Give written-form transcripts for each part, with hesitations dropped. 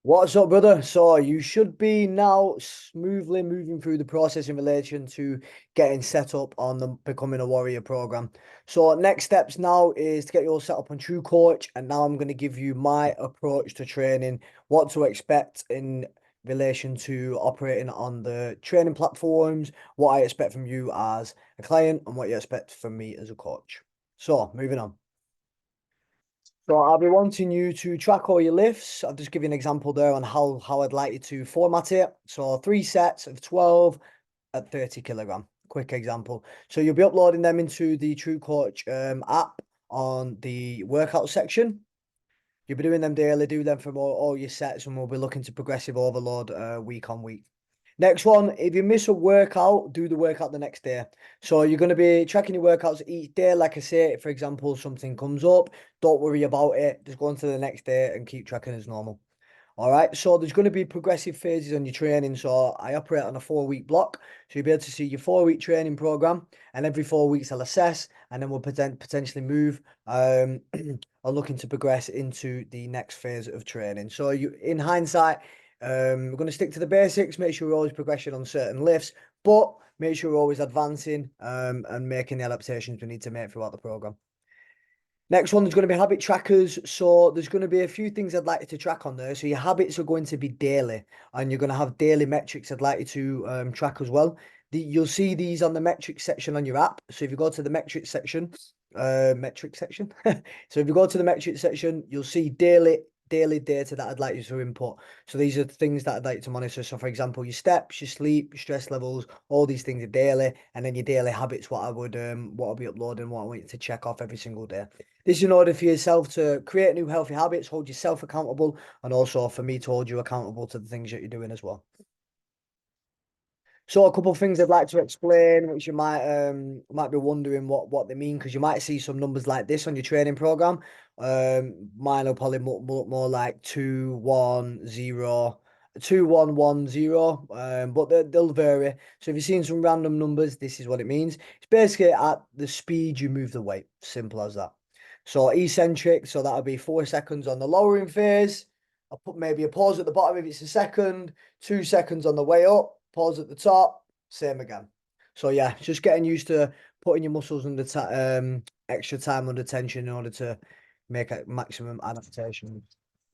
What's up, brother? So you should be now smoothly moving through the process in relation to getting set up on the Becoming a Warrior program. So next steps now is to get you all set up on True Coach, and now I'm going to give you my approach to training, what to expect in relation to operating on the training platforms, what I expect from you as a client, and what you expect from me as a coach. So moving on. So I'll be wanting you to track all your lifts. I'll just give you an example there on how I'd like you to format it. So 3 sets of 12 at 30 kilogram. Quick example. So you'll be uploading them into the True Coach app on the workout section. You'll be doing them daily, do them from all your sets, and we'll be looking to progressive overload week on week. Next one, if you miss a workout, do the workout the next day. So you're going to be tracking your workouts each day. Like I say, for example, something comes up, don't worry about it. Just go on to the next day and keep tracking as normal. All right. So there's going to be progressive phases on your training. So I operate on a 4 week block. So you'll be able to see your 4 week training program, and every 4 weeks I'll assess, and then we'll potentially move are looking to progress into the next phase of training. So you, in hindsight, we're going to stick to the basics, make sure we're always progressing on certain lifts, but make sure we're always advancing and making the adaptations we need to make throughout the program. Next one, there's going to be habit trackers. So there's going to be a few things I'd like you to track on there. So your habits are going to be daily, and you're going to have daily metrics I'd like you to track as well. You'll see these on the metrics section on your app. So if you go to the metrics section, so if you go to the metrics section, you'll see daily data that I'd like you to input. So these are the things that I'd like you to monitor. So for example, your steps, your sleep, your stress levels, all these things are daily, and then your daily habits, what I'll be uploading, what I want you to check off every single day. This is in order for yourself to create new healthy habits, hold yourself accountable, and also for me to hold you accountable to the things that you're doing as well. So a couple of things I'd like to explain, which you might be wondering what they mean, because you might see some numbers like this on your training program. Mine will probably look more like 210, 2110, but they'll vary. So if you're seeing some random numbers, this is what it means. It's basically at the speed you move the weight. Simple as that. So eccentric, so that'll be 4 seconds on the lowering phase. I'll put maybe a pause at the bottom if it's a second, 2 seconds on the way up, pause at the top, same again. So yeah, just getting used to putting your muscles under extra time under tension in order to make a maximum adaptation.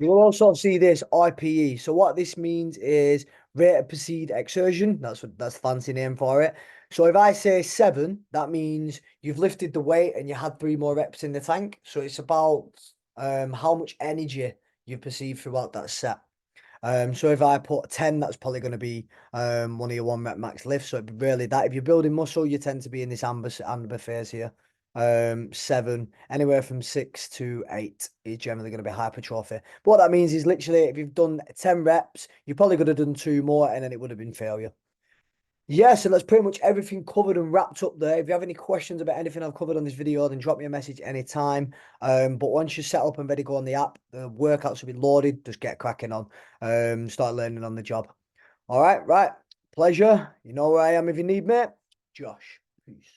You will also see this RPE. So what this means is rate of perceived exertion. That's fancy name for it. So if I say 7, that means you've lifted the weight and you had 3 more reps in the tank. So it's about how much energy you've perceived throughout that set. So if I put 10, that's probably going to be one of your 1 rep max lifts. So it'd be really that. If you're building muscle, you tend to be in this amber phase here. 7, anywhere from 6 to 8 is generally going to be hypertrophy. But what that means is literally if you've done 10 reps, you probably could have done 2 more and then it would have been failure. Yeah, so that's pretty much everything covered and wrapped up there. If you have any questions about anything I've covered on this video, then drop me a message anytime. But once you're set up and ready to go on the app, the workouts will be loaded. Just get cracking on. Start learning on the job. All right, right. Pleasure. You know where I am if you need me. Josh. Peace.